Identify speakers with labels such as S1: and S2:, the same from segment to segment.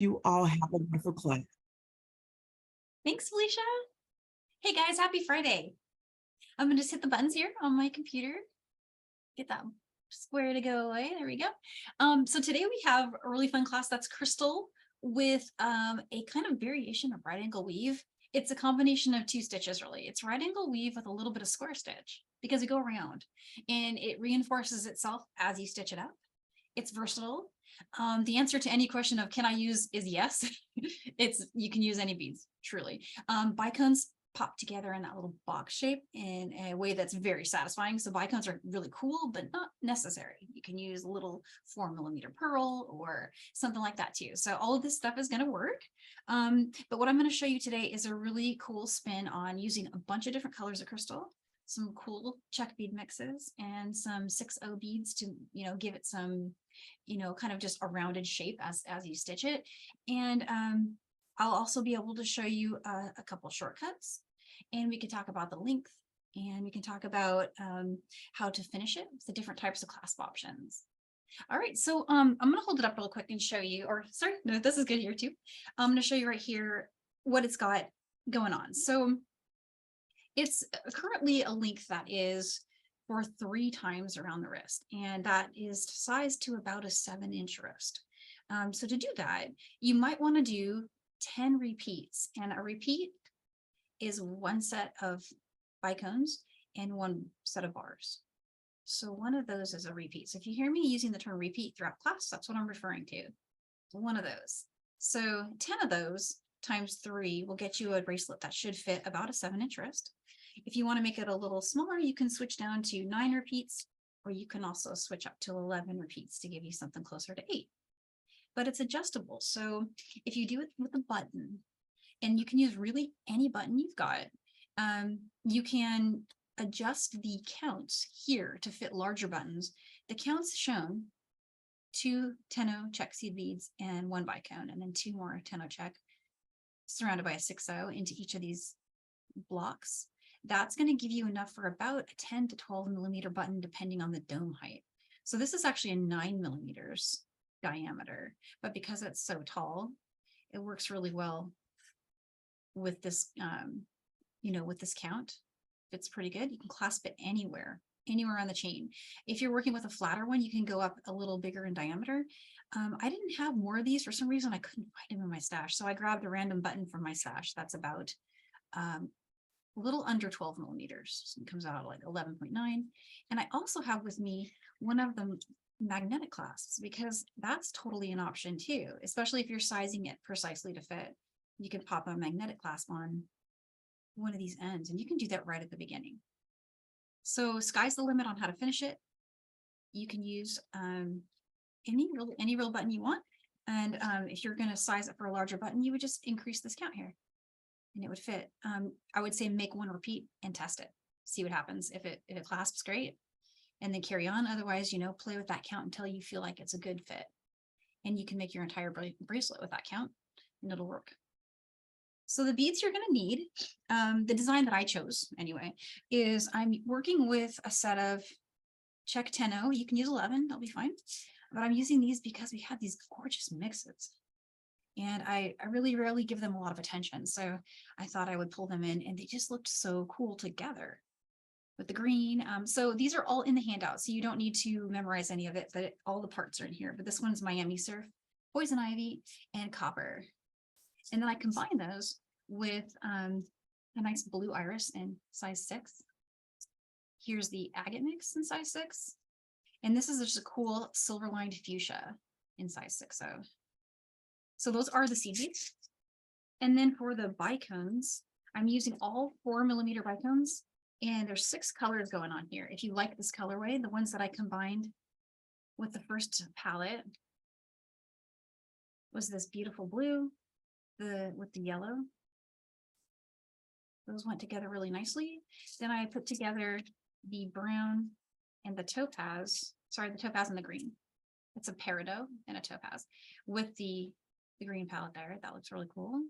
S1: You all have a wonderful class.
S2: Thanks, Felicia. Hey guys, happy Friday. I'm gonna just hit the buttons here on my computer. Get that square to go away. There we go. So today we have a really fun class that's crystal with a kind of variation of right angle weave. It's a combination of two stitches, really. It's right angle weave with a little bit of square stitch because we go around and it reinforces itself as you stitch it up. It's versatile. The answer to any question of can I use is yes. You can use any beads, truly. Bicones pop together in that little box shape in a way that's very satisfying. So bicones are really cool, but not necessary. You can use a little 4mm pearl or something like that too. So all of this stuff is going to work. But what I'm going to show you today is a really cool spin on using a bunch of different colors of crystal, some cool Czech bead mixes, and some 6/0 beads to, give it some, kind of just a rounded shape as you stitch it. And I'll also be able to show you a couple shortcuts, and we can talk about the length, and we can talk about how to finish it with the different types of clasp options. All right, so I'm going to hold it up real quick and show you, or sorry, no, this is good here too. I'm going to show you right here what it's got going on. So it's currently a length that is for 3 times around the wrist, and that is sized to about a 7-inch wrist. So to do that, you might want to do 10 repeats, and a repeat is 1 set of bicones and 1 set of bars. So one of those is a repeat. So if you hear me using the term repeat throughout class, that's what I'm referring to. One of those. So 10 of those times 3 will get you a bracelet that should fit about a 7-inch wrist. If you want to make it a little smaller, you can switch down to 9 repeats, or you can also switch up to 11 repeats to give you something closer to 8. But it's adjustable. So if you do it with a button, and you can use really any button you've got, you can adjust the counts here to fit larger buttons. The counts shown: 2 10/0 Czech seed beads and 1 bicone, and then 2 more 10/0 Czech surrounded by a 6/0 into each of these blocks. That's going to give you enough for about a 10 to 12mm button, depending on the dome height. So this is actually a 9mm diameter, but because it's so tall, it works really well with this, with this count. It's pretty good. You can clasp it anywhere on the chain. If you're working with a flatter one, you can go up a little bigger in diameter. I didn't have more of these for some reason. I couldn't find them in my stash, so I grabbed a random button from my stash that's about a little under 12mm. So it comes out like 11.9. And I also have with me one of the magnetic clasps, because that's totally an option too, especially if you're sizing it precisely to fit. You can pop a magnetic clasp on one of these ends, and you can do that right at the beginning. So sky's the limit on how to finish it. You can use any real button you want. And if you're going to size it for a larger button, you would just increase this count here and it would fit. I would say make 1 repeat and test it. See what happens. If it clasps, great. And then carry on. Otherwise, play with that count until you feel like it's a good fit. And you can make your entire bracelet with that count, and it'll work. So the beads you're going to need, the design that I chose anyway, is I'm working with a set of Czech 10/0. You can use 11, that'll be fine. But I'm using these because we have these gorgeous mixes. And I really rarely give them a lot of attention. So I thought I would pull them in, and they just looked so cool together with the green. So these are all in the handout, so you don't need to memorize any of it, but all the parts are in here. But this one's Miami Surf, Poison Ivy, and Copper. And then I combine those with a nice blue iris in size 6. Here's the agate mix in size 6. And this is just a cool silver lined fuchsia in size 6/0. So those are the seed beads. And then for the bicones, I'm using all 4mm bicones, and there's 6 colors going on here. If you like this colorway, the ones that I combined with the first palette was this beautiful blue, with the yellow. Those went together really nicely. Then I put together the brown and the topaz, the topaz and the green. It's a peridot and a topaz with the green palette there. That looks really cool.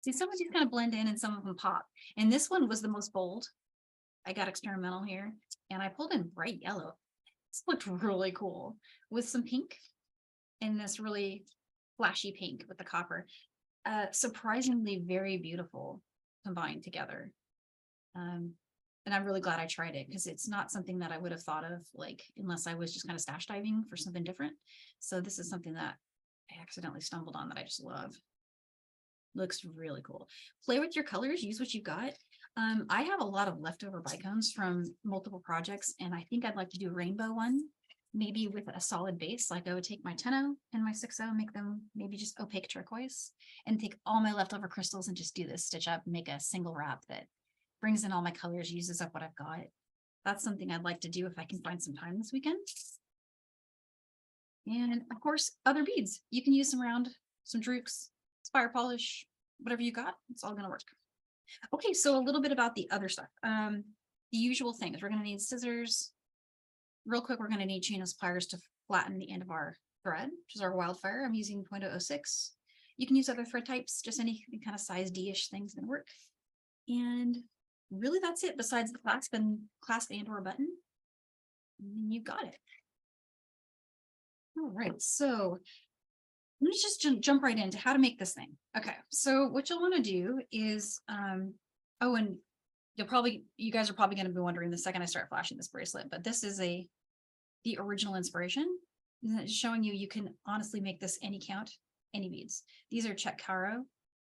S2: See, some of these kind of blend in and some of them pop. And this one was the most bold. I got experimental here, and I pulled in bright yellow. This looked really cool with some pink and this really flashy pink with the copper. Surprisingly very beautiful combined together. And I'm really glad I tried it because it's not something that I would have thought of, like, unless I was just kind of stash diving for something different. So this is something that I accidentally stumbled on that I just love. Looks really cool. Play with your colors, use what you got. I have a lot of leftover bicones from multiple projects, and I think I'd like to do a rainbow one, maybe with a solid base. Like I would take my 10-0 and my 6-0, make them maybe just opaque turquoise, and take all my leftover crystals and just do this stitch up, make a single wrap that brings in all my colors, uses up what I've got. That's something I'd like to do if I can find some time this weekend. And of course, other beads. You can use some round, some drukes, spire polish, whatever you got, it's all gonna work. Okay, so a little bit about the other stuff. The usual things, we're gonna need scissors. Real quick, we're gonna need chain of pliers to flatten the end of our thread, which is our wildfire. I'm using 0.006. You can use other thread types, just any kind of size D-ish thing's gonna work. And really that's it, besides the clasp and or button. And you got it. All right, so let's just jump right into how to make this thing. Okay, so what you'll want to do is, oh, and you guys are probably going to be wondering the second I start flashing this bracelet, but this is the original inspiration. It's showing you can honestly make this any count, any beads. These are Czech Caro,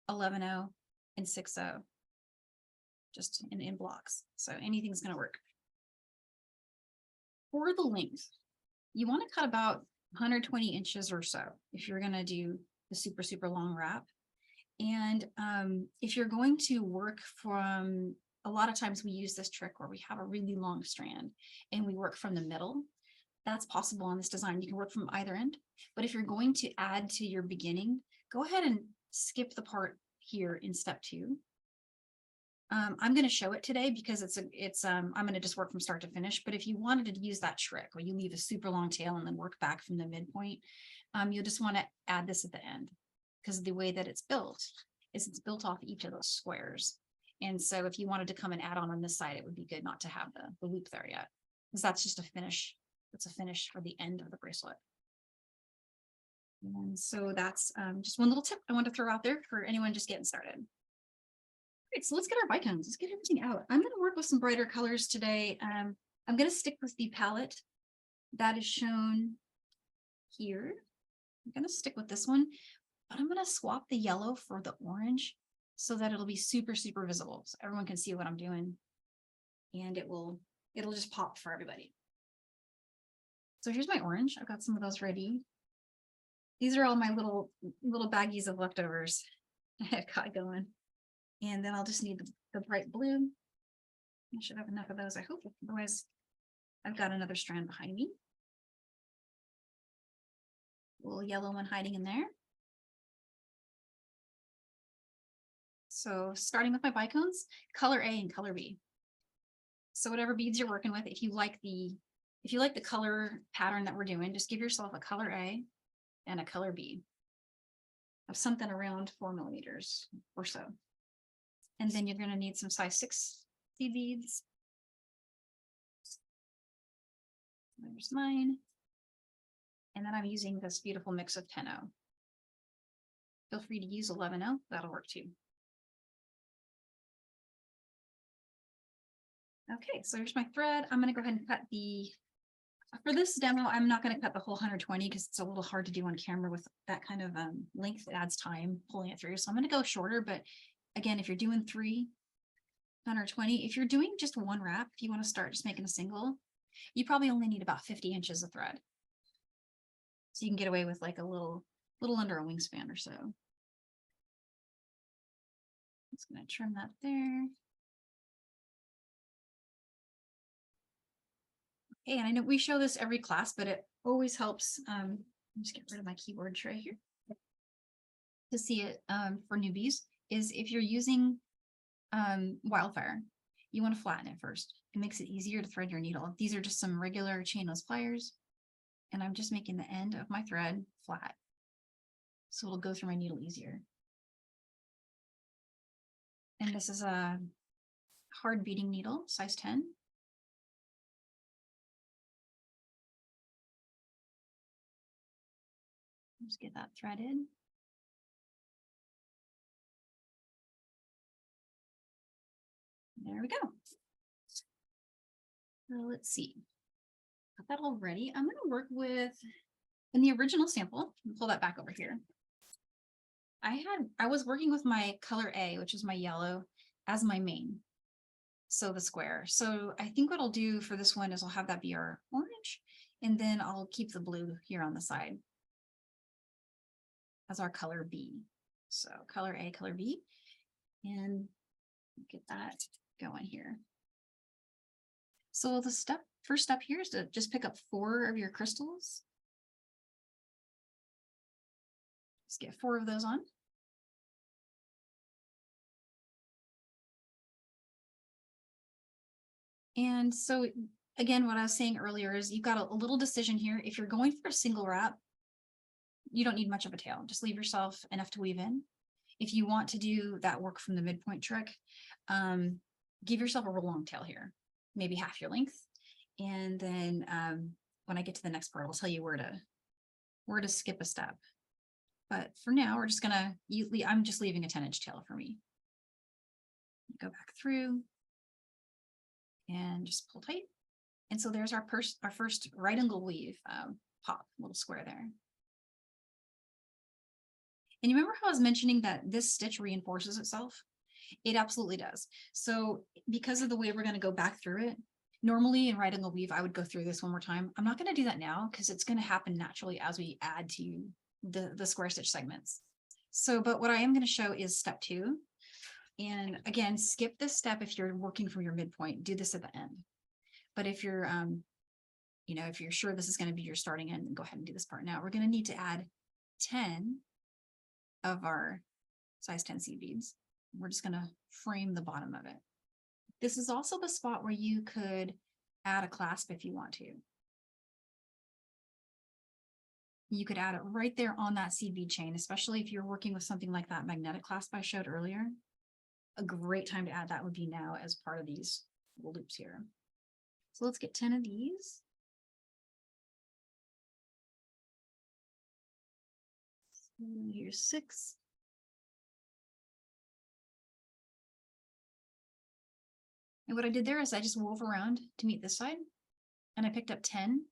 S2: 11-0, and 6-0, just in blocks. So anything's going to work. For the length, you want to cut about 120 inches or so if you're going to do the super, super long wrap. And if you're going to work from, a lot of times we use this trick where we have a really long strand and we work from the middle. That's possible on this design. You can work from either end. But if you're going to add to your beginning, go ahead and skip the part here in step 2. I'm going to show it today because I'm going to just work from start to finish. But if you wanted to use that trick where you leave a super long tail and then work back from the midpoint, you'll just want to add this at the end, because the way that it's built is it's built off each of those squares. And so if you wanted to come and add on this side, it would be good not to have the loop there yet, because that's just a finish. It's a finish for the end of the bracelet. And so that's just one little tip I want to throw out there for anyone just getting started. Right, so let's get our bicones. Let's get everything out. I'm going to work with some brighter colors today. I'm going to stick with the palette that is shown here. I'm going to stick with this one, but I'm going to swap the yellow for the orange so that it'll be super, super visible, so everyone can see what I'm doing, and it'll just pop for everybody. So here's my orange. I've got some of those ready. These are all my little baggies of leftovers I've got going. And then I'll just need the bright blue. I should have enough of those, I hope. Otherwise, I've got another strand behind me. A little yellow one hiding in there. So starting with my bicones, color A and color B. So whatever beads you're working with, if you like the color pattern that we're doing, just give yourself a color A and a color B of something around 4 millimeters or so. And then you're going to need some size 6 seed beads. There's mine. And then I'm using this beautiful mix of 10-0. Feel free to use 11-0. That'll work too. Okay, so here's my thread. I'm going to go ahead and cut for this demo, I'm not going to cut the whole 120 because it's a little hard to do on camera with that kind of length. It adds time pulling it through. So I'm going to go shorter, but again, if you're doing 120, if you're doing just one wrap, if you want to start just making a single, you probably only need about 50 inches of thread. So you can get away with like a little under a wingspan or so. Just going to trim that there. Okay, and I know we show this every class, but it always helps. Just get rid of my keyboard tray here to see it for newbies. Is if you're using wildfire, you want to flatten it first. It makes it easier to thread your needle. These are just some regular chainless pliers, and I'm just making the end of my thread flat, so it'll go through my needle easier. And this is a hard beading needle, size 10. Just get that threaded. There we go. Well, let's see. Got that all ready. I'm going to work with, in the original sample, pull that back over here. I was working with my color A, which is my yellow, as my main. So the square. So I think what I'll do for this one is I'll have that be our orange, and then I'll keep the blue here on the side as our color B. So color A, color B, and get that going here. So the first step here is to just pick up 4 of your crystals. Just get 4 of those on. And so again, what I was saying earlier is you've got a little decision here. If you're going for a single wrap, you don't need much of a tail. Just leave yourself enough to weave in. If you want to do that work from the midpoint trick, give yourself a real long tail here, maybe half your length. And then when I get to the next part, I'll tell you where to skip a step. But for now, we're just gonna, I'm just leaving a 10-inch tail for me. Go back through and just pull tight. And so there's our first right angle weave pop, little square there. And you remember how I was mentioning that this stitch reinforces itself? It absolutely does. So because of the way we're going to go back through it, normally in right angle weave, I would go through this one more time. I'm not going to do that now because it's going to happen naturally as we add to the square stitch segments. So, but what I am going to show is step 2. And again, skip this step if you're working from your midpoint. Do this at the end. But if you're, if you're sure this is going to be your starting end, then go ahead and do this part now. We're going to need to add 10 of our size 10 seed beads. We're just going to frame the bottom of it. This is also the spot where you could add a clasp if you want to. You could add it right there on that seed bead chain, especially if you're working with something like that magnetic clasp I showed earlier. A great time to add that would be now as part of these loops here. So let's get 10 of these. So here's 6. And what I did there is I just wove around to meet this side, and I picked up 10.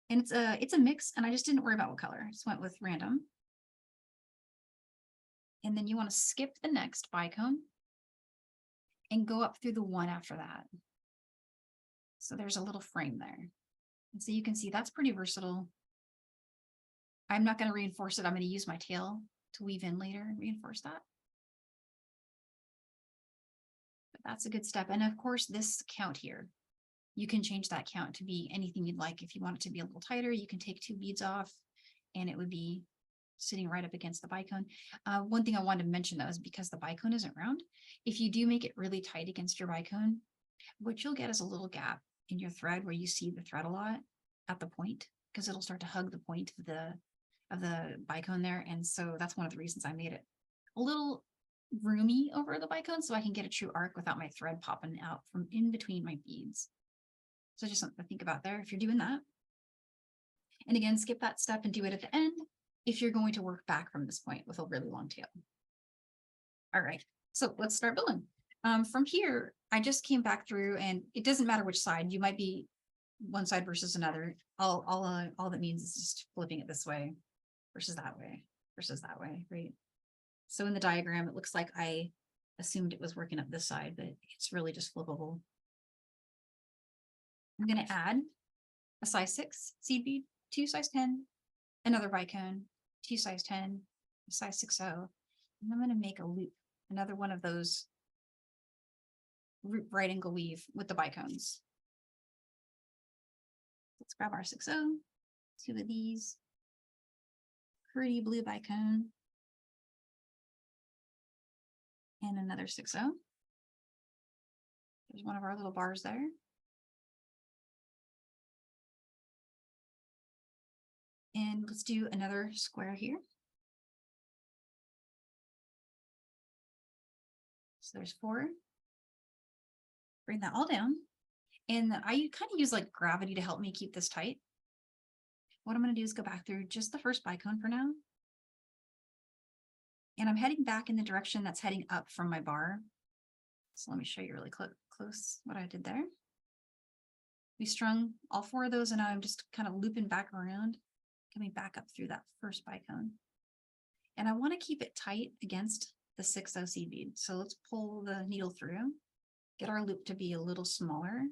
S2: And it's a mix, and I just didn't worry about what color. I just went with random. And then you want to skip the next bicone and go up through the one after that. So there's a little frame there. And so you can see that's pretty versatile. I'm not going to reinforce it. I'm going to use my tail to weave in later and reinforce that. But that's a good step. And of course, this count here, you can change that count to be anything you'd like. If you want it to be a little tighter, you can take 2 beads off and it would be sitting right up against the bicone. One thing I wanted to mention though is because the bicone isn't round, if you do make it really tight against your bicone, what you'll get is a little gap in your thread where you see the thread a lot at the point, because it'll start to hug the point of the bicone there. And so that's one of the reasons I made it a little roomy over the bicone so I can get a true arc without my thread popping out from in between my beads. So just something to think about there if you're doing that. And again, skip that step and do it at the end if you're going to work back from this point with a really long tail. All right, so let's start building. From here, I just came back through, and it doesn't matter which side. You might be one side versus another. All that means is just flipping it this way versus that way versus that way, right? So in the diagram, it looks like I assumed it was working up this side, but it's really just flippable. I'm going to add a size 6 seed bead, 2 size 10, another bicone, 2 size 10, a size 6/0, and I'm going to make a loop, another one of those right angle weave with the bicones. Let's grab our 6/0, 2 of these, pretty blue bicone, and another 6/0. There's one of our little bars there. And let's do another square here. So there's 4. Bring that all down. And I kind of use like gravity to help me keep this tight. What I'm going to do is go back through just the first bicone for now. And I'm heading back in the direction that's heading up from my bar. So let me show you really close what I did there. We strung all 4 of those, and now I'm just kind of looping back around, coming back up through that first bicone. And I want to keep it tight against the 6/0 seed bead. So let's pull the needle through, get our loop to be a little smaller,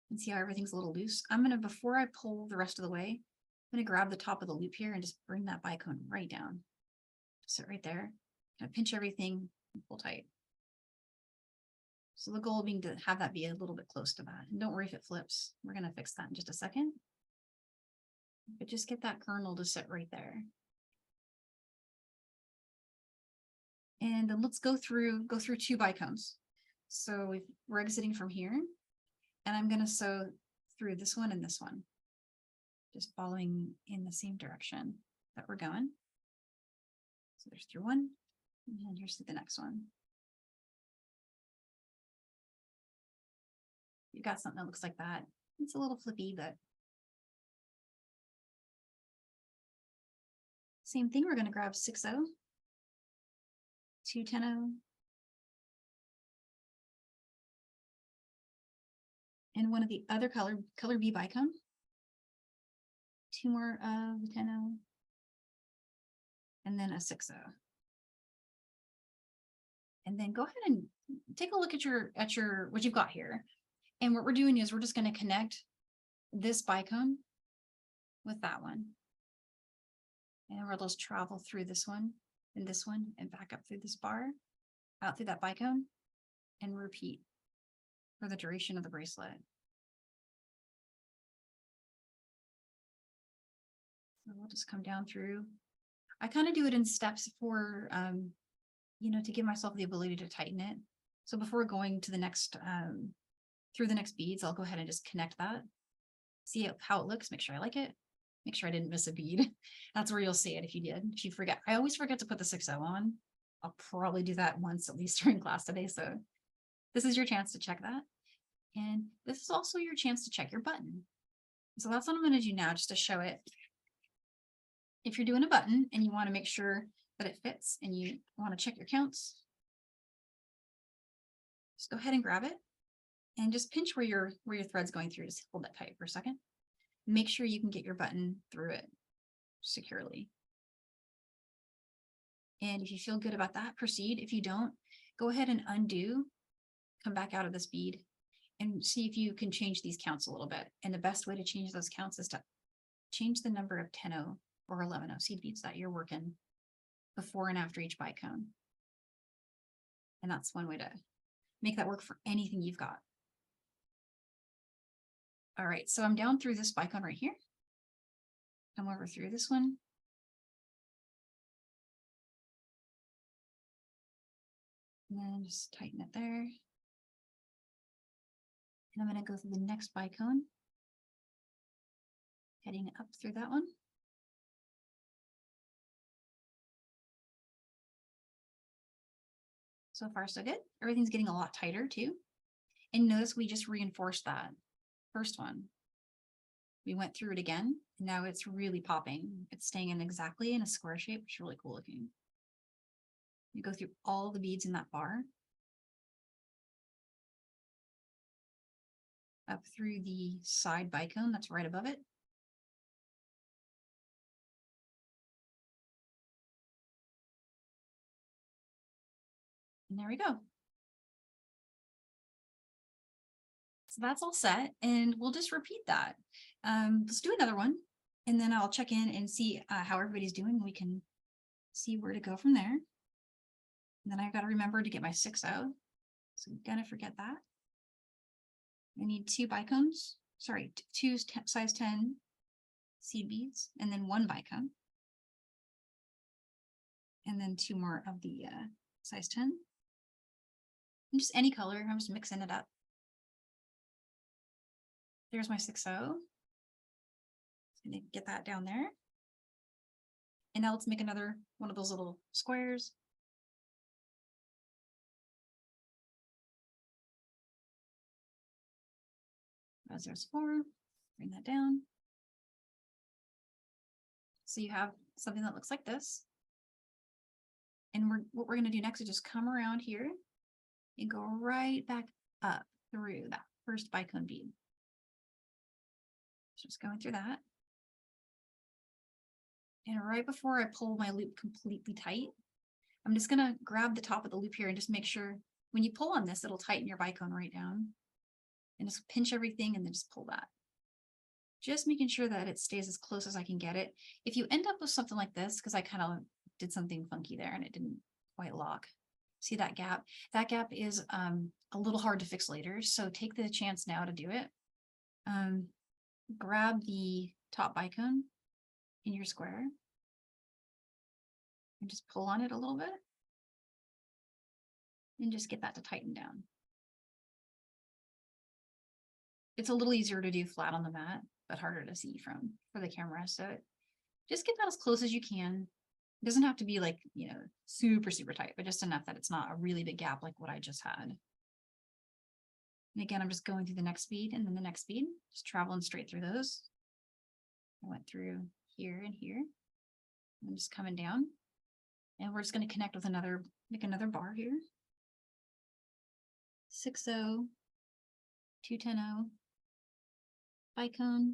S2: and see how everything's a little loose. I'm going to, before I pull the rest of the way, I'm going to grab the top of the loop here and just bring that bicone right down. Sit right there, kind of pinch everything and pull tight. So the goal being to have that be a little bit close to that. And don't worry if it flips. We're going to fix that in just a second. But just get that kernel to sit right there. And then let's go through 2 bicones. So we're exiting from here, and I'm going to sew through this one and this one, just following in the same direction that we're going. So there's through one, and here's the next one. You've got something that looks like that. It's a little flippy, but same thing. We're going to grab 6/0, 2 10/0, and one of the other color B bicone, 2 more of the 10/0, and then a 6/0. And then go ahead and take a look at your what you've got here. And what we're doing is we're just going to connect this bicone with that one. And we'll just travel through this one and back up through this bar, out through that bicone, and repeat for the duration of the bracelet. So we'll just come down through. I kind of do it in steps for, you know, to give myself the ability to tighten it. So before going to the next, through the next beads, I'll go ahead and just connect that, see how it looks, make sure I like it, make sure I didn't miss a bead. That's where you'll see it if you did. If you forget, I always forget to put the 6/0 on. I'll probably do that once at least during class today. So this is your chance to check that. And this is also your chance to check your button. So that's what I'm going to do now, just to show it. If you're doing a button and you want to make sure that it fits and you want to check your counts, just go ahead and grab it and just pinch where your thread's going through. Just hold that tight for a second. Make sure you can get your button through it securely. And if you feel good about that, proceed. If you don't, go ahead and undo, come back out of this bead and see if you can change these counts a little bit. And the best way to change those counts is to change the number of 10/0 or 11/0 seed beads that you're working before and after each bicone. And that's one way to make that work for anything you've got. All right, so I'm down through this bicone right here. Come over through this one. And then just tighten it there. And I'm going to go through the next bicone, heading up through that one. So far, so good. Everything's getting a lot tighter too. And notice we just reinforced that first one. We went through it again, and now it's really popping. It's staying in exactly in a square shape. It's really cool looking. You go through all the beads in that bar, up through the side bicone that's right above it. And there we go. So that's all set, and we'll just repeat that. Let's do another one, and then I'll check in and see how everybody's doing. We can see where to go from there. And then I've got to remember to get my 6/0. So I'm gonna forget that. I need 2 bicones, sorry, 2 size 10 seed beads, and then 1 bicone. And then 2 more of the size 10. And just any color, I'm just mixing it up. There's my 6/0. I'm gonna get that down there. And now let's make another one of those little squares. As there's 4, bring that down. So you have something that looks like this. And what we're going to do next is just come around here and go right back up through that first bicone bead. Just going through that. And right before I pull my loop completely tight, I'm just going to grab the top of the loop here and just make sure when you pull on this, it'll tighten your bicone right down. And just pinch everything and then just pull that. Just making sure that it stays as close as I can get it. If you end up with something like this, because I kind of did something funky there and it didn't quite lock. See that gap? That gap is a little hard to fix later. So take the chance now to do it. Grab the top bicone in your square and just pull on it a little bit and just get that to tighten down. It's a little easier to do flat on the mat, but harder to see for the camera. So just get that as close as you can. It doesn't have to be like, you know, super, super tight, but just enough that it's not a really big gap like what I just had. And again, I'm just going through the next bead and then the next bead, just traveling straight through those. I went through here and here. I'm just coming down and we're just going to connect with make another bar here. 6-0, 2-10-0, bicone.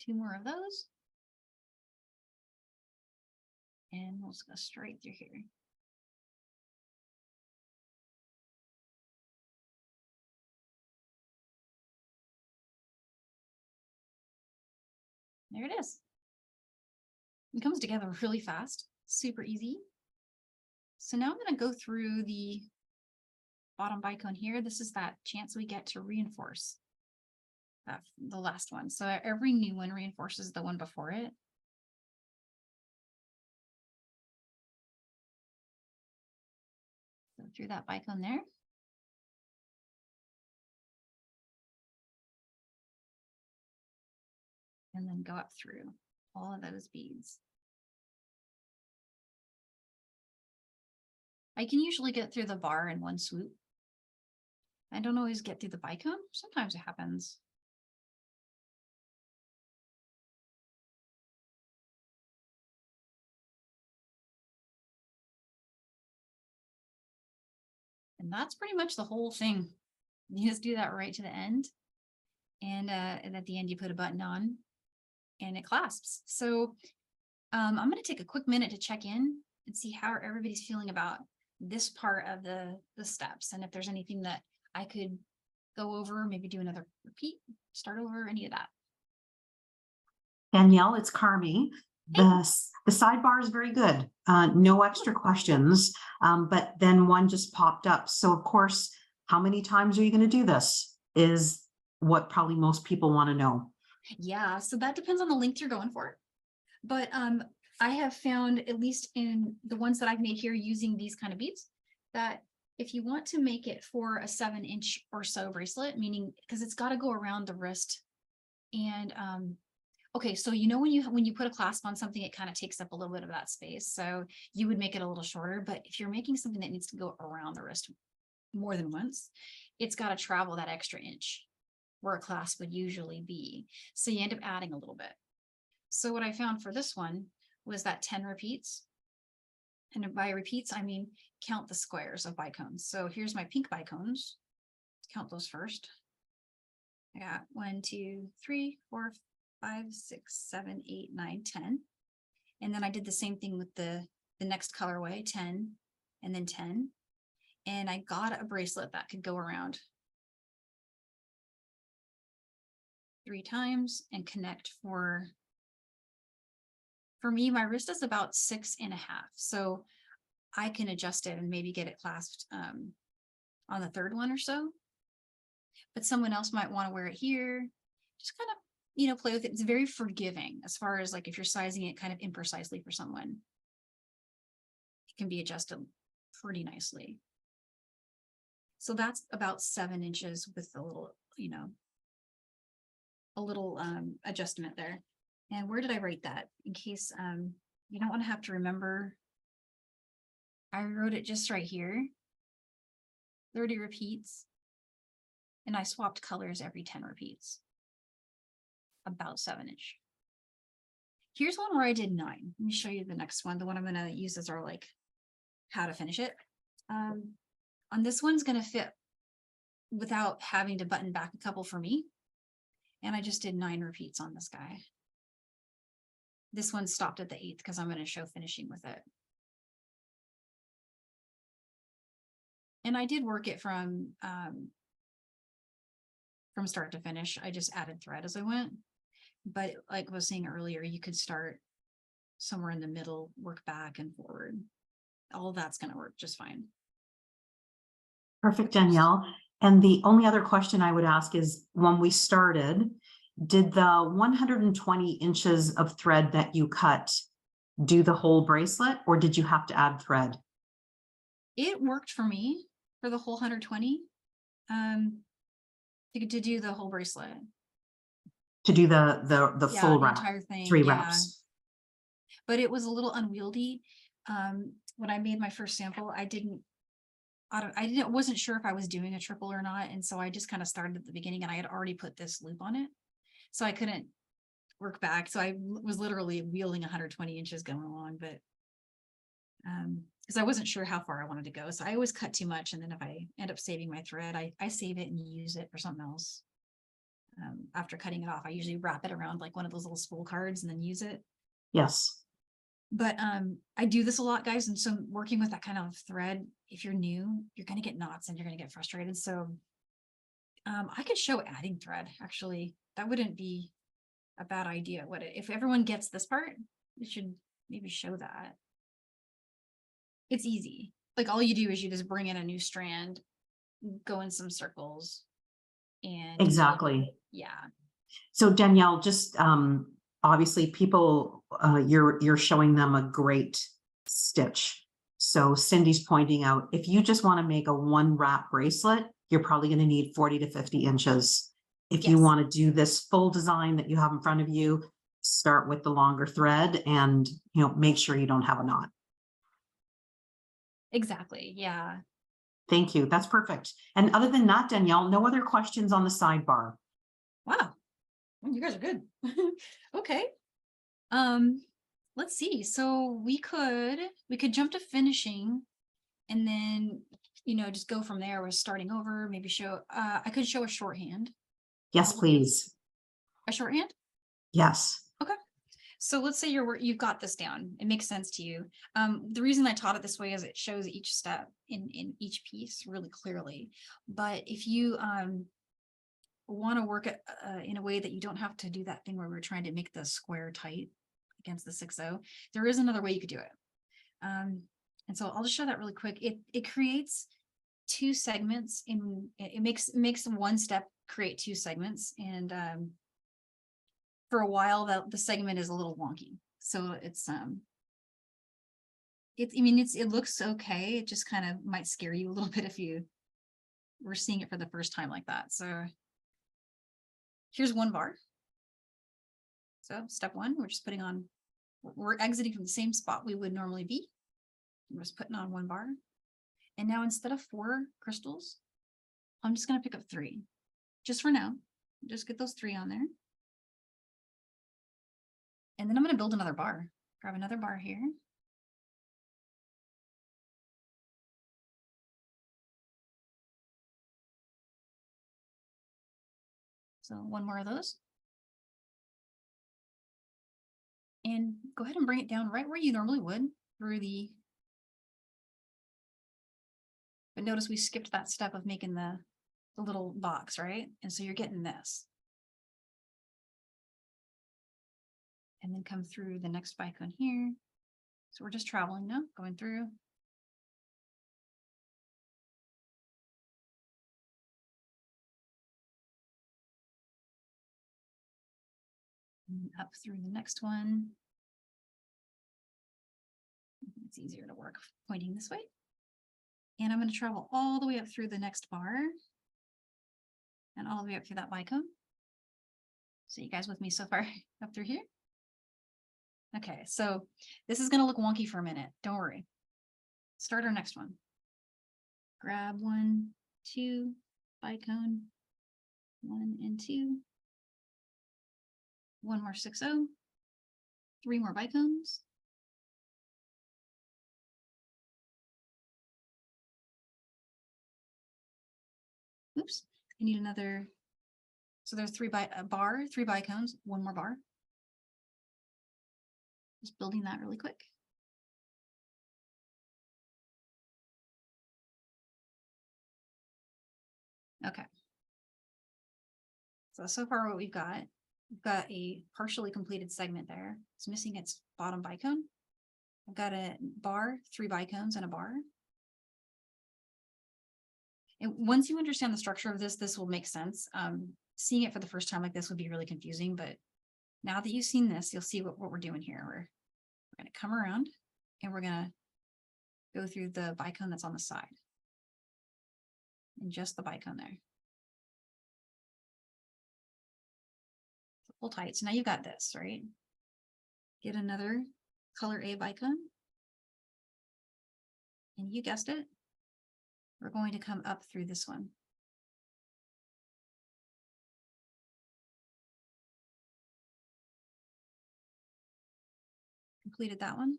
S2: 2 more of those. And we'll just go straight through here. There it is. It comes together really fast, super easy. So now I'm going to go through the bottom bicone here. This is that chance we get to reinforce the last one. So every new one reinforces the one before it. So through that bicone there. And then go up through all of those beads. I can usually get through the bar in one swoop. I don't always get through the bicone. Sometimes it happens. And that's pretty much the whole thing. You just do that right to the end. And at the end, you put a button on and it clasps. So I'm going to take a quick minute to check in and see how everybody's feeling about this part of the steps. And if there's anything that I could go over, maybe do another repeat, start over, any of that.
S3: Danielle, it's Carmi. The sidebar is very good. No extra questions, but then one just popped up. So of course, how many times are you going to do this is what probably most people want to know.
S2: Yeah, so that depends on the length you're going for. But I have found, at least in the ones that I've made here using these kind of beads, that if you want to make it for a 7-inch or so bracelet, meaning because it's got to go around the wrist. And okay, so you know when you put a clasp on something, it kind of takes up a little bit of that space. So you would make it a little shorter, but if you're making something that needs to go around the wrist more than once, it's got to travel that extra inch where a clasp would usually be. So you end up adding a little bit. So what I found for this one was that 10 repeats. And by repeats, I mean count the squares of bicones. So here's my pink bicones. Let's count those first. I got 1, 2, 3, 4, 5, 6, 7, 8, 9, 10. And then I did the same thing with the next colorway, 10, and then 10. And I got a bracelet that could go around 3 times and connect for me, my wrist is about 6.5. So I can adjust it and maybe get it clasped on the third one or so. But someone else might want to wear it here. Just kind of, you know, play with it. It's very forgiving as far as like if you're sizing it kind of imprecisely for someone. It can be adjusted pretty nicely. So that's about 7 inches with a little, you know, a little adjustment there. And where did I write that? In case you don't want to have to remember. I wrote it just right here. 30 repeats. And I swapped colors every 10 repeats. About 7-inch. Here's one where I did 9. Let me show you the next one. The one I'm going to use as our like how to finish it. On this one's gonna fit without having to button back a couple for me. And I just did 9 repeats on this guy. This one stopped at the 8th because I'm going to show finishing with it. And I did work it from start to finish. I just added thread as I went. But like I was saying earlier, you could start somewhere in the middle, work back and forward. All that's going to work just fine.
S3: Perfect, Danielle. And the only other question I would ask is, when we started, did the 120 inches of thread that you cut do the whole bracelet, or did you have to add thread?
S2: It worked for me for the whole 120. To do the whole bracelet.
S3: To do the
S2: Yeah,
S3: full
S2: the
S3: wrap,
S2: entire thing.
S3: 3
S2: yeah.
S3: wraps.
S2: But it was a little unwieldy. When I made my first sample, I wasn't sure if I was doing a triple or not. And so I just kind of started at the beginning, and I had already put this loop on it. So I couldn't work back. So I was literally wheeling 120 inches going along, but because I wasn't sure how far I wanted to go. So I always cut too much. And then if I end up saving my thread, I save it and use it for something else. After cutting it off, I usually wrap it around like one of those little spool cards and then use it.
S3: Yes.
S2: But I do this a lot, guys. And so working with that kind of thread, if you're new, you're going to get knots and you're going to get frustrated. So I could show adding thread. Actually, that wouldn't be a bad idea. If everyone gets this part, it should maybe show that. It's easy. Like all you do is you just bring in a new strand, go in some circles, and
S3: Exactly.
S2: Yeah.
S3: So Danielle, just obviously people, you're showing them a great stitch. So Cindy's pointing out, if you just want to make a 1 wrap bracelet, you're probably going to need 40 to 50 inches. If you
S2: Yes.
S3: want to do this full design that you have in front of you, start with the longer thread and, make sure you don't have a knot.
S2: Exactly. Yeah.
S3: Thank you. That's perfect. And other than that, Danielle, no other questions on the sidebar.
S2: Wow. You guys are good. Okay. Let's see. So we could jump to finishing and then, just go from there. We're starting over, maybe show, I could show a shorthand.
S3: Yes, please.
S2: A shorthand?
S3: Yes.
S2: Okay. So let's say you've got this down. It makes sense to you. The reason I taught it this way is it shows each step in each piece really clearly. But if you want to work it in a way that you don't have to do that thing where we're trying to make the square tight against the 6-0, there is another way you could do it. And so I'll just show that really quick. It creates 2 segments it makes one step create 2 segments. And for a while the segment is a little wonky. So it looks okay. It just kind of might scare you a little bit if you were seeing it for the first time like that. So here's 1 bar. So step 1, we're exiting from the same spot we would normally be. I'm just putting on 1 bar. And now instead of 4 crystals, I'm just going to pick up 3 just for now. Just get those 3 on there. And then I'm going to build another bar. Grab another bar here. So 1 more of those. And go ahead and bring it down right where you normally would through but notice we skipped that step of making the little box, right? And so you're getting this. And then come through the next bicone here. So we're just traveling now, going through. And up through the next one. It's easier to work pointing this way. And I'm going to travel all the way up through the next bar. And all the way up through that bicone. So you guys with me so far up through here? Okay, so this is going to look wonky for a minute. Don't worry. Start our next one. Grab 1, 2, bicone, 1 and 2. 1 more 6-0. 3 more bicones. I need another. So there's three bicones, one more bar. Just building that really quick. Okay. So far what we've got a partially completed segment there. It's missing its bottom bicone. I've got a bar, 3 bicones and a bar. And once you understand the structure of this will make sense. Seeing it for the first time like this would be really confusing, but now that you've seen this, you'll see what we're doing here. We're going to come around and we're going to go through the bicone that's on the side. And just the bicone there. Pull tight. So now you've got this, right? Get another color A bicone. And you guessed it. We're going to come up through this one. Completed that one.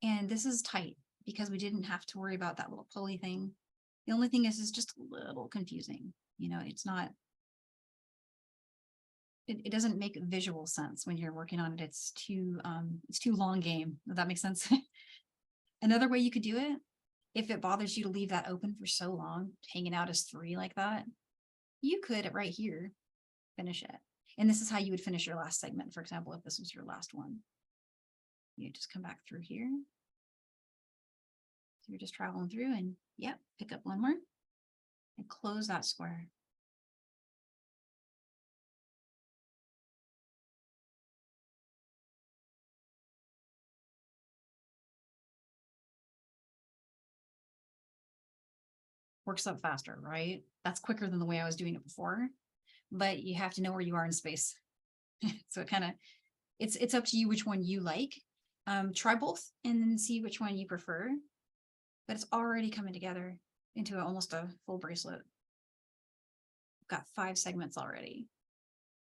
S2: And this is tight because we didn't have to worry about that little pulley thing. The only thing is just a little confusing. You know, it's not, it doesn't make visual sense when you're working on it. It's too long game. Does that make sense? Another way you could do it, if it bothers you to leave that open for so long, hanging out as 3 like that, you could right here finish it. And this is how you would finish your last segment, for example, if this was your last one. You just come back through here. So you're just traveling through and yep, pick up one more and close that square. Works up faster, right? That's quicker than the way I was doing it before, but you have to know where you are in space. So it kind of, it's up to you which one you like. Try both and then see which one you prefer, but it's already coming together into almost a full bracelet. Got 5 segments already.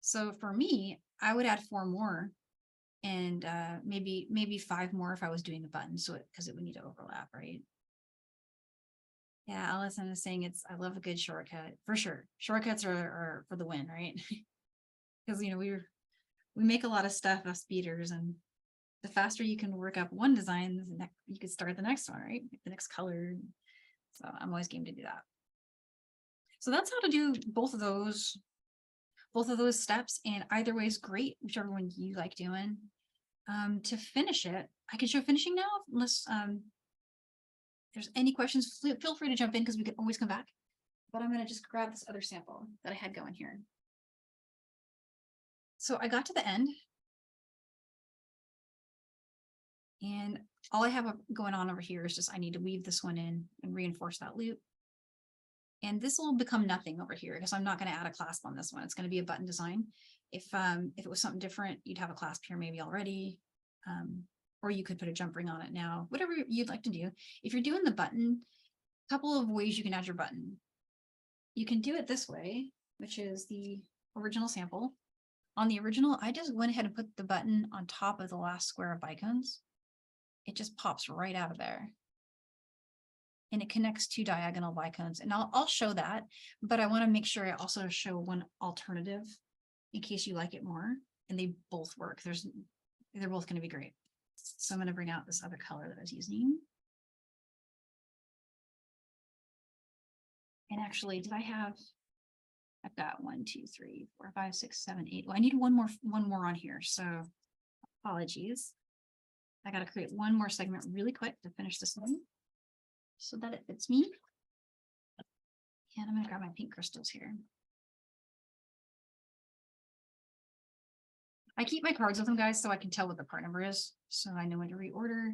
S2: So for me, I would add 4 more and maybe 5 more if I was doing the button. So because it would need to overlap, right? Yeah, Allison is saying I love a good shortcut for sure. Shortcuts are for the win, right? Because you know we make a lot of stuff as speeders, and the faster you can work up one design, you could start the next one, right? The next color. So I'm always game to do that. So that's how to do both of those steps, and either way is great, whichever one you like doing. To finish it, I can show finishing now, unless there's any questions, feel free to jump in because we can always come back. But I'm going to just grab this other sample that I had going here. So I got to the end. And all I have going on over here is just I need to weave this one in and reinforce that loop. And this will become nothing over here because I'm not going to add a clasp on this one. It's going to be a button design. If it was something different, you'd have a clasp here maybe already. Or you could put a jump ring on it now, whatever you'd like to do. If you're doing the button, a couple of ways you can add your button. You can do it this way, which is the original sample. On the original, I just went ahead and put the button on top of the last square of bicones. It just pops right out of there. And it connects 2 diagonal bicones. And I'll show that, but I want to make sure I also show one alternative in case you like it more. And they both work. They're both going to be great. So I'm going to bring out this other color that I was using. And actually, I've got 1, 2, 3, 4, 5, 6, 7, 8. Well, I need one more on here. So apologies. I got to create one more segment really quick to finish this one so that it fits me. And I'm going to grab my pink crystals here. I keep my cards with them, guys, so I can tell what the part number is, so I know when to reorder.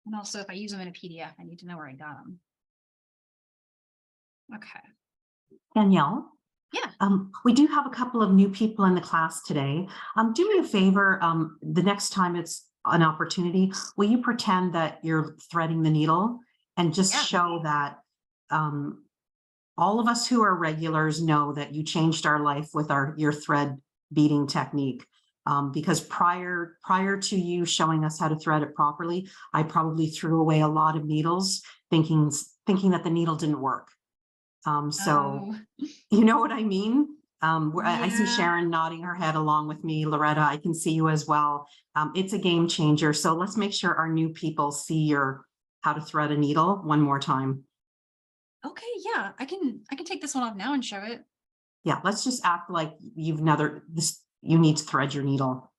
S2: And also, if I use them in a PDF, I need to know where I got them. Okay.
S3: Danielle?
S2: Yeah.
S3: We do have a couple of new people in the class today. Do me a favor, the next time it's an opportunity, will you pretend that you're threading the needle and just show that all of us who are regulars know that you changed our life with your thread beading technique. Because prior to you showing us how to thread it properly, I probably threw away a lot of needles thinking that the needle didn't work. So
S2: Oh,
S3: you know what I mean? I see
S2: yeah.
S3: Sharon nodding her head along with me. Loretta, I can see you as well. It's a game changer. So let's make sure our new people see your how to thread a needle one more time.
S2: Okay, yeah, I can take this one off now and show it.
S3: Yeah, let's just act like you need to thread your needle.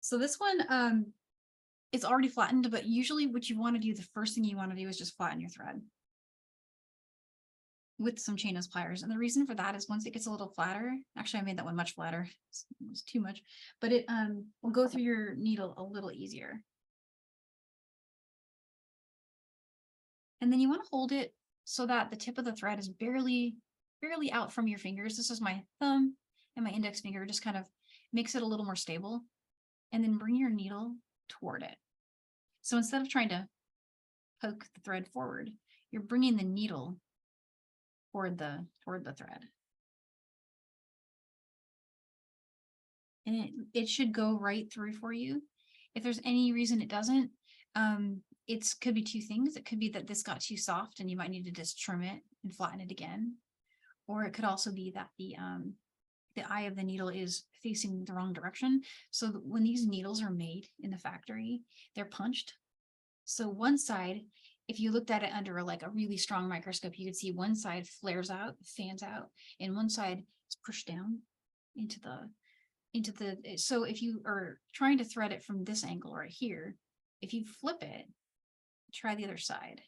S2: So this one, it's already flattened, but usually what you want to do, the first thing you want to do is just flatten your thread with some chain nose pliers. And the reason for that is once it gets a little flatter, actually I made that one much flatter. It was too much, but it will go through your needle a little easier. And then you want to hold it so that the tip of the thread is barely out from your fingers. This is my thumb and my index finger, just kind of makes it a little more stable. And then bring your needle toward it. So instead of trying to poke the thread forward, you're bringing the needle toward the thread. And it should go right through for you. If there's any reason it doesn't, it could be two things. It could be that this got too soft and you might need to just trim it and flatten it again. Or it could also be that the eye of the needle is facing the wrong direction. So when these needles are made in the factory, they're punched. So one side, if you looked at it under like a really strong microscope, you could see one side flares out, fans out, and one side is pushed down into the, so if you are trying to thread it from this angle right here, if you flip it, try the other side.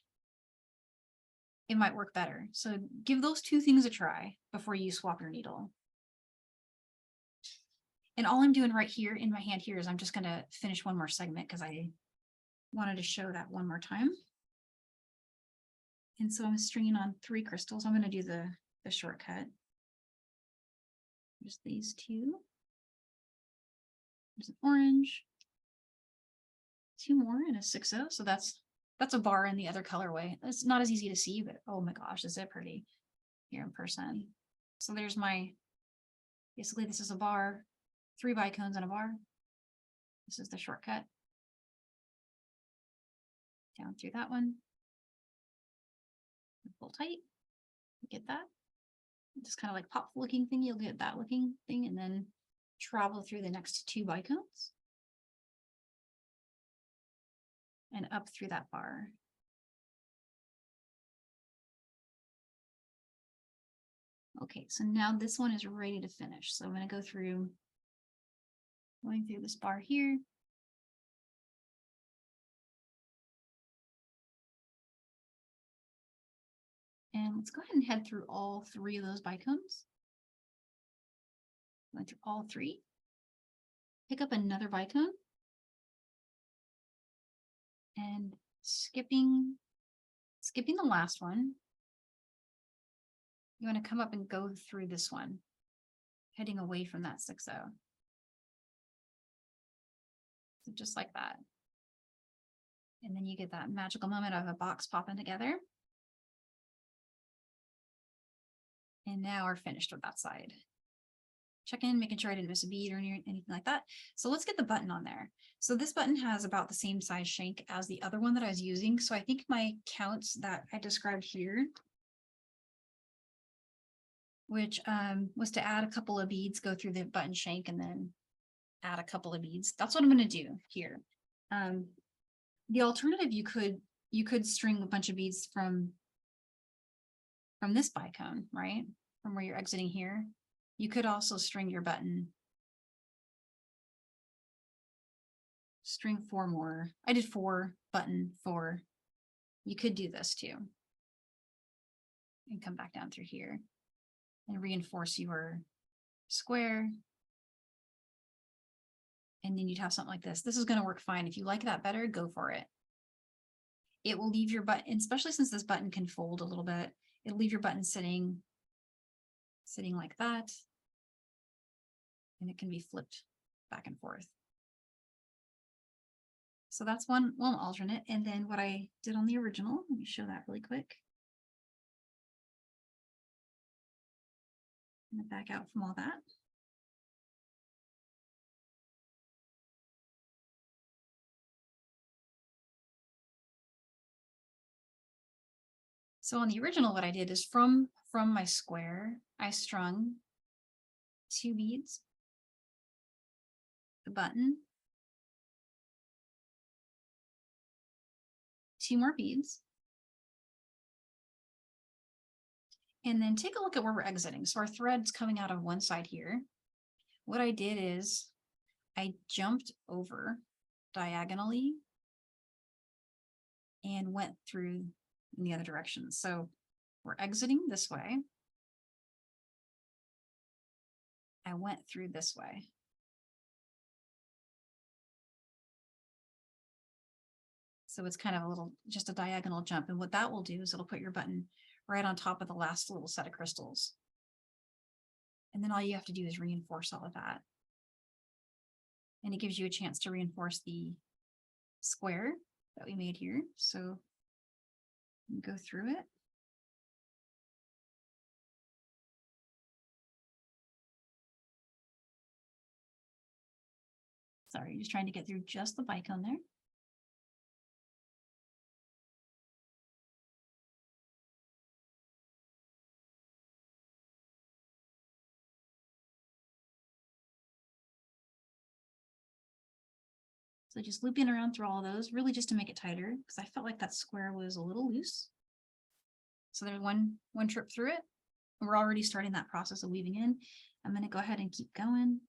S2: It might work better. So give those two things a try before you swap your needle. And all I'm doing right here in my hand here is I'm just going to finish one more segment because I wanted to show that one more time. And so I'm stringing on 3 crystals. I'm going to do the shortcut. Just these two. There's an orange. 2 more and a 6-0. So that's a bar in the other colorway. It's not as easy to see, but oh my gosh, is it pretty here in person. So there's basically this is a bar, 3 bicones and a bar. This is the shortcut. Down through that one. Pull tight. Get that. Just kind of like pop looking thing. You'll get that looking thing and then travel through the next 2 bicones. And up through that bar. Okay, so now this one is ready to finish. So I'm going to go through, going through this bar here. And let's go ahead and head through all 3 of those bicones. Going through all 3. Pick up another bicone. And skipping the last one. You want to come up and go through this one, heading away from that 6-0. So just like that. And then you get that magical moment of a box popping together. And now we're finished with that side. Check in, making sure I didn't miss a bead or anything like that. So let's get the button on there. So this button has about the same size shank as the other one that I was using. So I think my counts that I described here, which was to add a couple of beads, go through the button shank and then add a couple of beads. That's what I'm going to do here. The alternative, you could string a bunch of beads from this bicone, right? From where you're exiting here. You could also string your button. String 4 more. I did 4, button 4. You could do this too. And come back down through here and reinforce your square. And then you'd have something like this. This is going to work fine. If you like that better, go for it. It will leave your button, especially since this button can fold a little bit, it'll leave your button sitting like that. And it can be flipped back and forth. So that's one alternate. And then what I did on the original, let me show that really quick. I'm going to back out from all that. So on the original, what I did is from my square, I strung 2 beads, the button, 2 more beads, and then take a look at where we're exiting. So our thread's coming out of one side here. What I did is I jumped over diagonally and went through in the other direction. So we're exiting this way. I went through this way. So it's kind of a little, just a diagonal jump. And what that will do is it'll put your button right on top of the last little set of crystals. And then all you have to do is reinforce all of that. And it gives you a chance to reinforce the square that we made here. So go through it. Sorry, just trying to get through just the bicone there. So just looping around through all of those, really just to make it tighter, because I felt like that square was a little loose. So there's one trip through it. We're already starting that process of weaving in. I'm going to go ahead and keep going.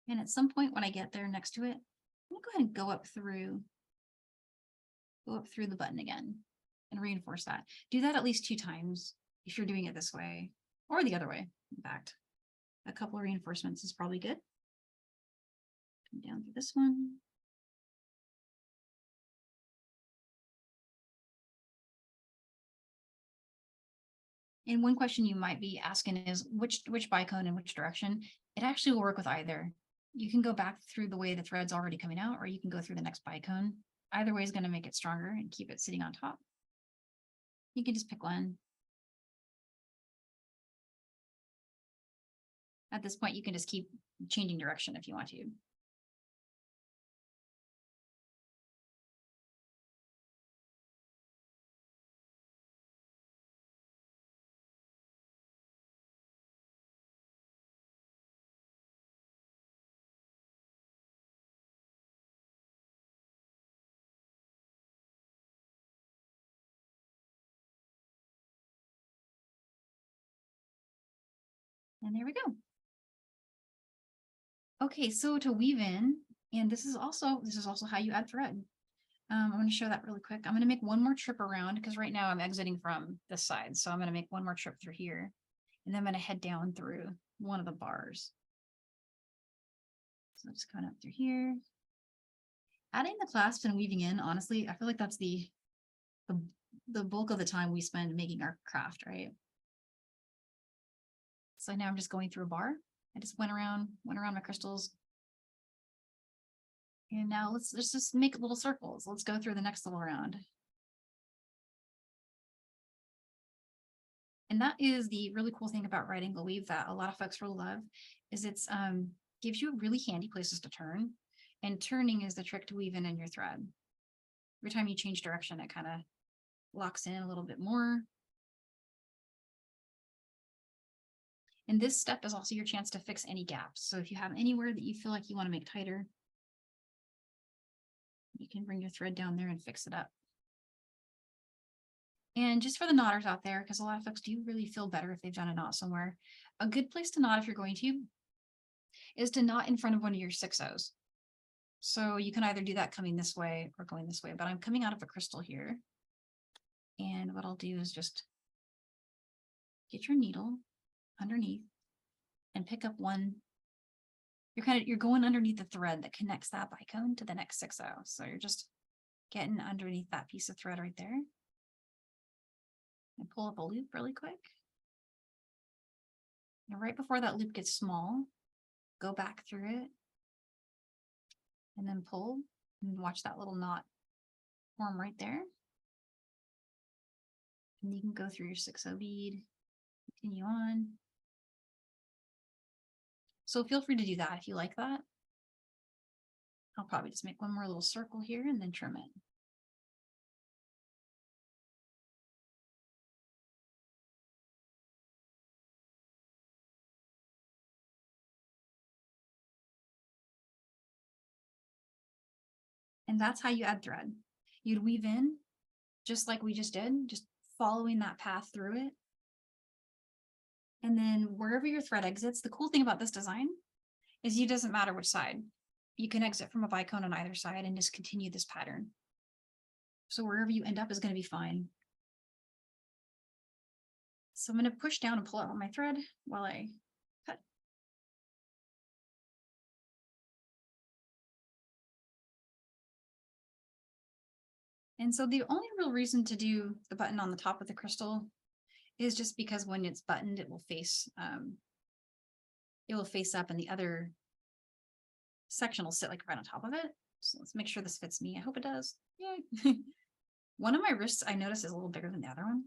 S2: And at some point when I get there next to it, I'm going to go ahead and go up through the button again and reinforce that. Do that at least 2 times if you're doing it this way or the other way. In fact, a couple of reinforcements is probably good. Come down through this one. And one question you might be asking is which bicone in which direction? It actually will work with either. You can go back through the way the thread's already coming out, or you can go through the next bicone. Either way is going to make it stronger and keep it sitting on top. You can just pick one. At this point, you can just keep changing direction if you want to. And there we go. Okay, so to weave in, and this is also how you add thread. I'm going to show that really quick. I'm going to make one more trip around because right now I'm exiting from this side. So I'm going to make one more trip through here, and then I'm going to head down through one of the bars. So just coming up through here. Adding the clasps and weaving in, honestly, I feel like that's the bulk of the time we spend making our craft, right? So now I'm just going through a bar. I just went around my crystals. And now let's just make little circles. Let's go through the next little round. And that is the really cool thing about right angle weave that a lot of folks really love, is it's gives you really handy places to turn. And turning is the trick to weave in your thread. Every time you change direction, it kind of locks in a little bit more. And this step is also your chance to fix any gaps. So if you have anywhere that you feel like you want to make tighter, you can bring your thread down there and fix it up. And just for the knotters out there, because a lot of folks do really feel better if they've done a knot somewhere, a good place to knot if you're going to is to knot in front of one of your 6/0s. So you can either do that coming this way or going this way, but I'm coming out of a crystal here. And what I'll do is just get your needle underneath and pick up one. You're going underneath the thread that connects that bicone to the next 6/0. So you're just getting underneath that piece of thread right there. And pull up a loop really quick. And right before that loop gets small, go back through it and then pull and watch that little knot form right there. And you can go through your 6/0 bead, continue on. So feel free to do that if you like that. I'll probably just make one more little circle here and then trim it. And that's how you add thread. You'd weave in just like we just did, just following that path through it. And then wherever your thread exits, the cool thing about this design is it doesn't matter which side. You can exit from a bicone on either side and just continue this pattern. So wherever you end up is going to be fine. So I'm going to push down and pull out on my thread while I cut. And so the only real reason to do the button on the top of the crystal is just because when it's buttoned, it will face up and the other section will sit like right on top of it. So let's make sure this fits me. I hope it does. Yay. One of my wrists I noticed is a little bigger than the other one.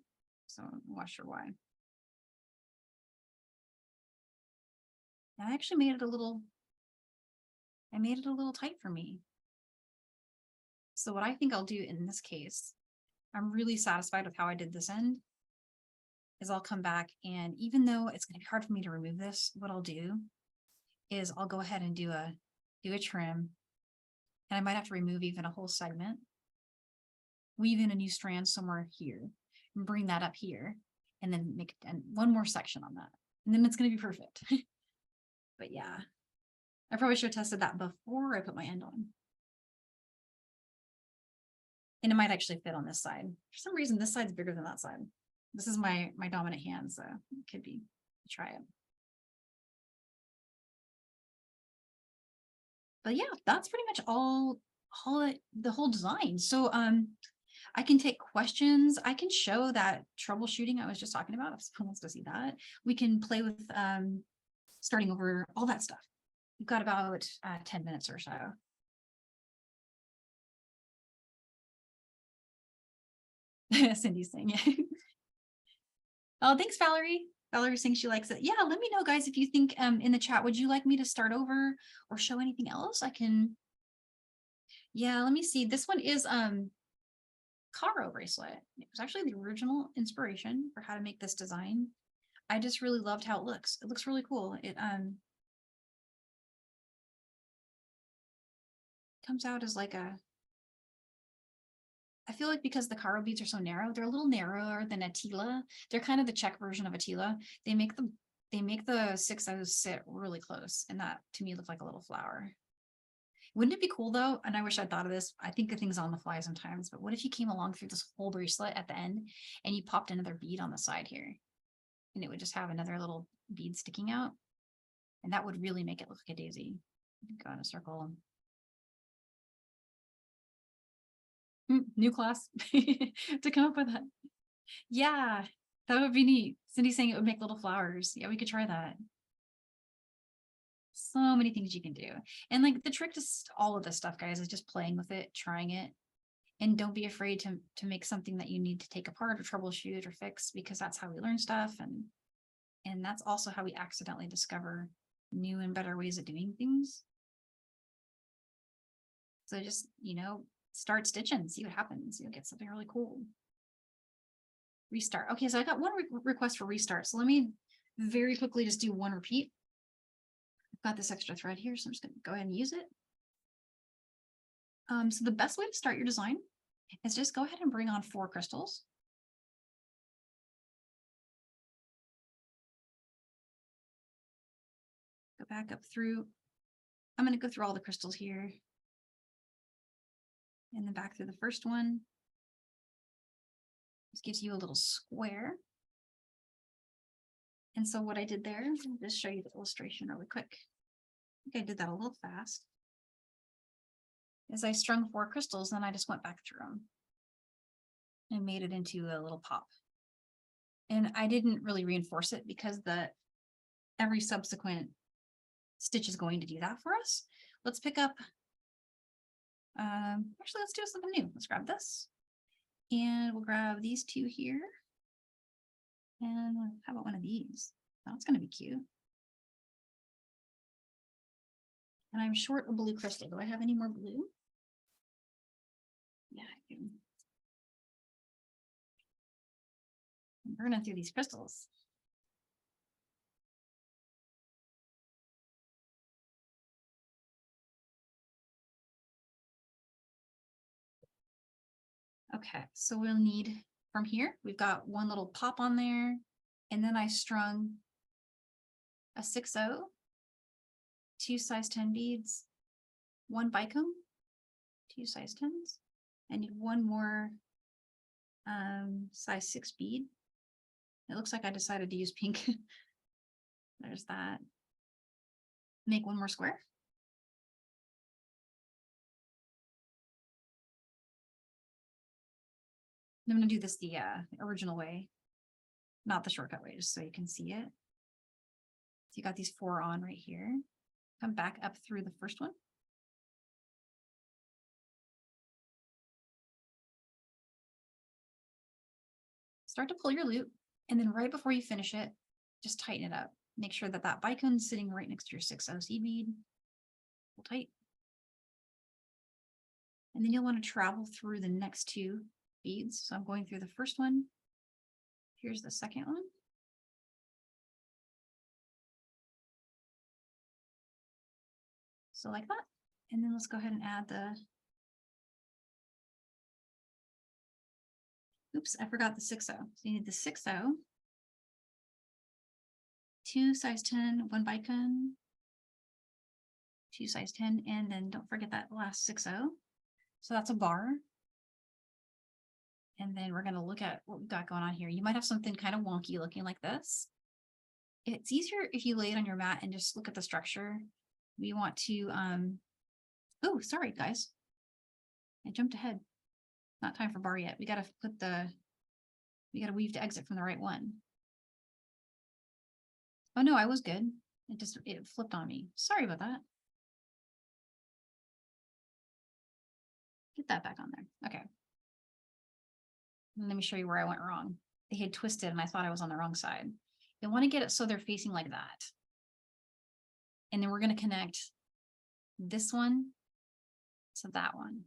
S2: So I'm not sure why. I actually made it a little tight for me. So what I think I'll do in this case, I'm really satisfied with how I did this end, is I'll come back and even though it's going to be hard for me to remove this, what I'll do is I'll go ahead and do a trim, and I might have to remove even a whole segment, weave in a new strand somewhere here and bring that up here and then make one more section on that. And then it's going to be perfect. But yeah, I probably should have tested that before I put my end on. And it might actually fit on this side. For some reason, this side's bigger than that side. This is my dominant hand, so it could be, try it. But yeah, that's pretty much the whole design. So I can take questions. I can show that troubleshooting I was just talking about if someone wants to see that. We can play with starting over, all that stuff. We've got about 10 minutes or so. Cindy's saying, yeah. Oh, thanks, Valerie. Valerie's saying she likes it. Yeah, let me know, guys, if you think in the chat, would you like me to start over or show anything else? I can. Yeah, let me see. This one is Caro bracelet. It was actually the original inspiration for how to make this design. I just really loved how it looks. It looks really cool. It comes out as like a, I feel like because the Caro beads are so narrow, they're a little narrower than a Tila. They're kind of the Czech version of a Tila. They make the 6/0 sit really close, and that to me looked like a little flower. Wouldn't it be cool though? And I wish I'd thought of this. I think the thing's on the fly sometimes, but what if you came along through this whole bracelet at the end and you popped another bead on the side here, and it would just have another little bead sticking out, and that would really make it look like a daisy. Go in a circle. New class to come up with that. Yeah, that would be neat. Cindy's saying it would make little flowers. Yeah, we could try that. So many things you can do. And like the trick to all of this stuff, guys, is just playing with it, trying it. And don't be afraid to make something that you need to take apart or troubleshoot or fix, because that's how we learn stuff. And that's also how we accidentally discover new and better ways of doing things. So just, start stitching, see what happens. You'll get something really cool. Restart. Okay, so I got one request for restart. So let me very quickly just do one repeat. I've got this extra thread here, so I'm just going to go ahead and use it. So the best way to start your design is just go ahead and bring on 4 crystals. Go back up through. I'm going to go through all the crystals here. And then back through the first one. This gives you a little square. And so what I did there, I'll just show you the illustration really quick. I think I did that a little fast. Is I strung 4 crystals, then I just went back through them and made it into a little pop. And I didn't really reinforce it because every subsequent stitch is going to do that for us. Let's pick up, actually, let's do something new. Let's grab this and we'll grab these two here. And how about one of these? That's going to be cute. And I'm short a blue crystal. Do I have any more blue? Yeah, I do. I'm burning through these crystals. Okay, so we'll need from here, we've got one little pop on there, and then I strung a 6/0, 2 size 10 beads, 1 bicone, 2 size 10s. I need one more size 6 bead. It looks like I decided to use pink. There's that. Make one more square. I'm going to do this the original way, not the shortcut way, just so you can see it. So you got these 4 on right here. Come back up through the first one. Start to pull your loop, and then right before you finish it, just tighten it up. Make sure that that bicone is sitting right next to your 6/0 seed bead. Pull tight. And then you'll want to travel through the next 2 beads. So I'm going through the first one. Here's the second one. So like that. And then let's go ahead and add the, oops, I forgot the 6/0. So you need the 6/0, 2 size 10, 1 bicone, 2 size 10, and then don't forget that last 6/0. So that's a bar. And then we're going to look at what we've got going on here. You might have something kind of wonky looking like this. It's easier if you lay it on your mat and just look at the structure. We want to, oh, sorry, guys. I jumped ahead. Not time for bar yet. We got to put we got to weave to exit from the right one. Oh no, I was good. It flipped on me. Sorry about that. Get that back on there. Okay. Let me show you where I went wrong. They had twisted and I thought I was on the wrong side. You want to get it so they're facing like that. And then we're going to connect this one to that one.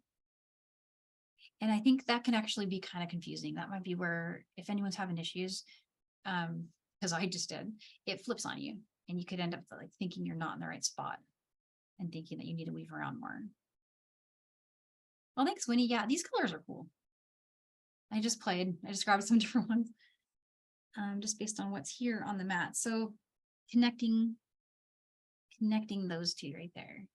S2: And I think that can actually be kind of confusing. That might be where, if anyone's having issues, because I just did, it flips on you and you could end up like thinking you're not in the right spot and thinking that you need to weave around more. Well, thanks, Winnie. Yeah, these colors are cool. I just grabbed some different ones just based on what's here on the mat. So connecting those two right there.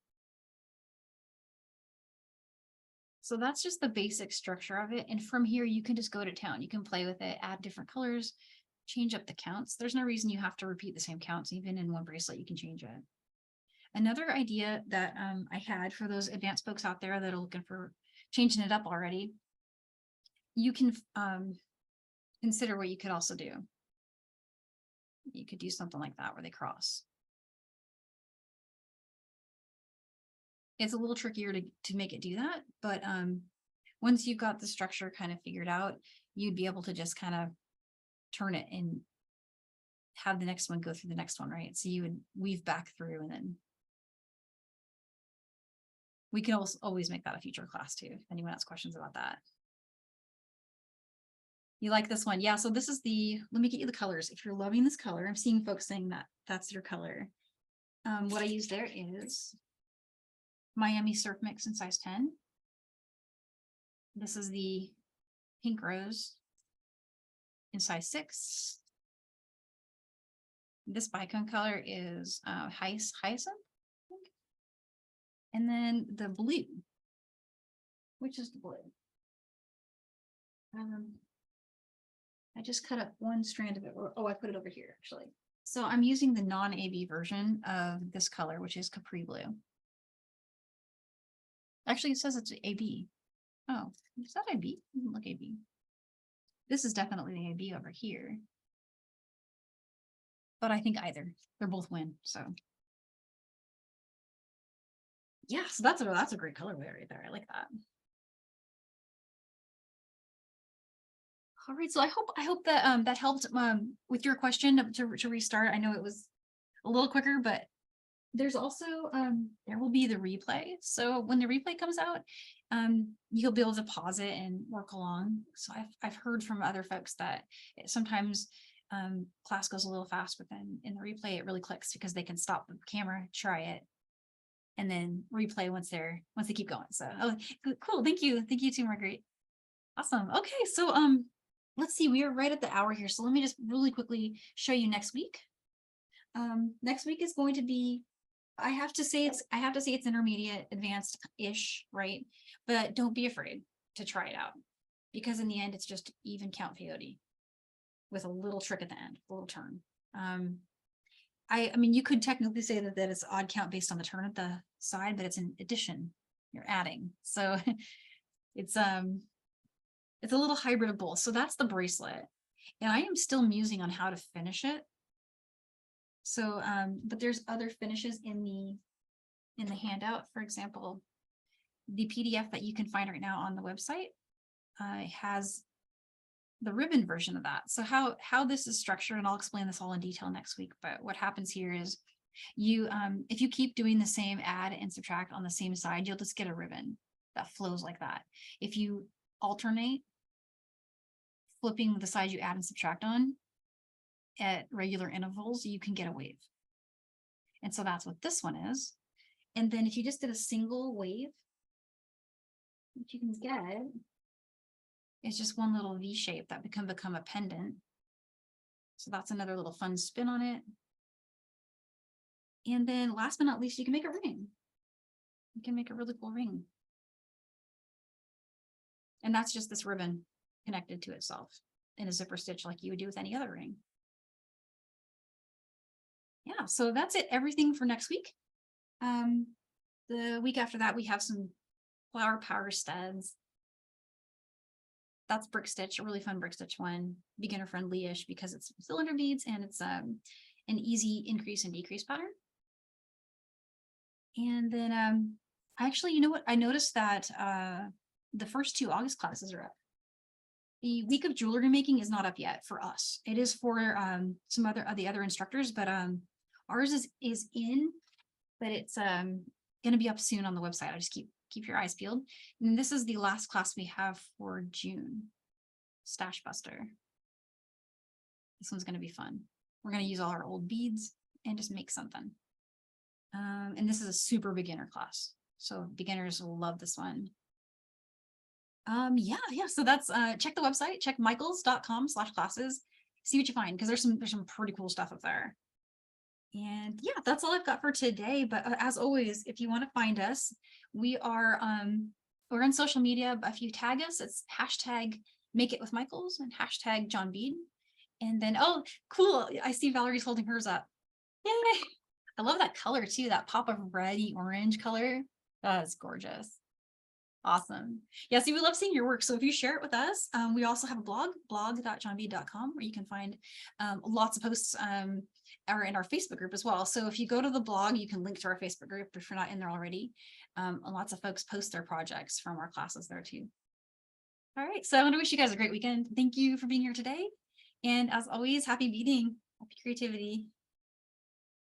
S2: So that's just the basic structure of it. And from here, you can just go to town. You can play with it, add different colors, change up the counts. There's no reason you have to repeat the same counts. Even in one bracelet, you can change it. Another idea that I had for those advanced folks out there that are looking for changing it up already, you can consider what you could also do. You could do something like that where they cross. It's a little trickier to make it do that, but once you've got the structure kind of figured out, you'd be able to just kind of turn it and have the next one go through the next one, right? So you would weave back through, and then we can also always make that a future class too, if anyone has questions about that. You like this one? Yeah, so this is let me get you the colors. If you're loving this color, I'm seeing folks saying that that's your color. What I use there is Miami Surf Mix in size 10. This is the Pink Rose in size 6. This bicone color is Hyacinth. And then the blue, which is the blue. I just cut up one strand of it. Oh, I put it over here actually. So I'm using the non-AB version of this color, which is Capril blue. Actually, it says it's AB. Oh, is that AB? It doesn't look AB. This is definitely the AB over here. but I think either. They're both win. So yeah, so that's a great colorway right there. I like that. All right, so I hope that that helped with your question to restart. I know it was a little quicker, but there's also there will be the replay. So when the replay comes out, you'll be able to pause it and work along. So I've heard from other folks that sometimes class goes a little fast, but then in the replay it really clicks because they can stop the camera, try it, and then replay once they keep going. So cool. Thank you too, Marguerite. Awesome. Okay, so let's see, we are right at the hour here. So let me just really quickly show you next week. Next week is going to be, I have to say it's intermediate, advanced-ish, right? But don't be afraid to try it out, because in the end, it's just even count peyote with a little trick at the end, a little turn. I mean, you could technically say that it's odd count based on the turn at the side, but it's an addition. You're adding, so it's a little hybrid of both. So that's the bracelet, and I am still musing on how to finish it. So, but there's other finishes in the handout. For example, the PDF that you can find right now on the website has the ribbon version of that. So how this is structured, and I'll explain this all in detail next week. But what happens here is you, if you keep doing the same add and subtract on the same side, you'll just get a ribbon that flows like that. If you alternate flipping the side you add and subtract on at regular intervals, you can get a wave. And so that's what this one is. And then if you just did a single wave, what you can get is just one little V shape that can become a pendant. So that's another little fun spin on it. And then last but not least, you can make a ring. You can make a really cool ring. And that's just this ribbon connected to itself in a zipper stitch like you would do with any other ring. Yeah, so that's it. Everything for next week. The week after that, we have some flower power studs. That's brick stitch, a really fun brick stitch one, beginner friendly-ish because it's cylinder beads and it's an easy increase and decrease pattern. And then actually, you know what? I noticed that the first 2 August classes are up. The week of jewelry making is not up yet for us. It is for some other instructors, but ours is in, but it's going to be up soon on the website. I just keep your eyes peeled. And this is the last class we have for June, Stash Buster. This one's going to be fun. We're going to use all our old beads and just make something. And this is a super beginner class, so beginners will love this one. Yeah, so that's check the website, check michaels.com/classes, see what you find, because there's some pretty cool stuff up there. And yeah, that's all I've got for today. But as always, if you want to find us, we're on social media. If you tag us, it's #MakeItWithMichaels and #JohnBead. And then, oh, cool, I see Valerie's holding hers up. Yay! I love that color too, that pop of reddy orange color. That's gorgeous. Awesome. Yeah, see, we love seeing your work. So if you share it with us, we also have a blog.johnbead.com, where you can find lots of posts are in our Facebook group as well. So if you go to the blog, you can link to our Facebook group if you're not in there already. Lots of folks post their projects from our classes there too. All right, so I want to wish you guys a great weekend. Thank you for being here today. And as always, happy beading, happy creativity.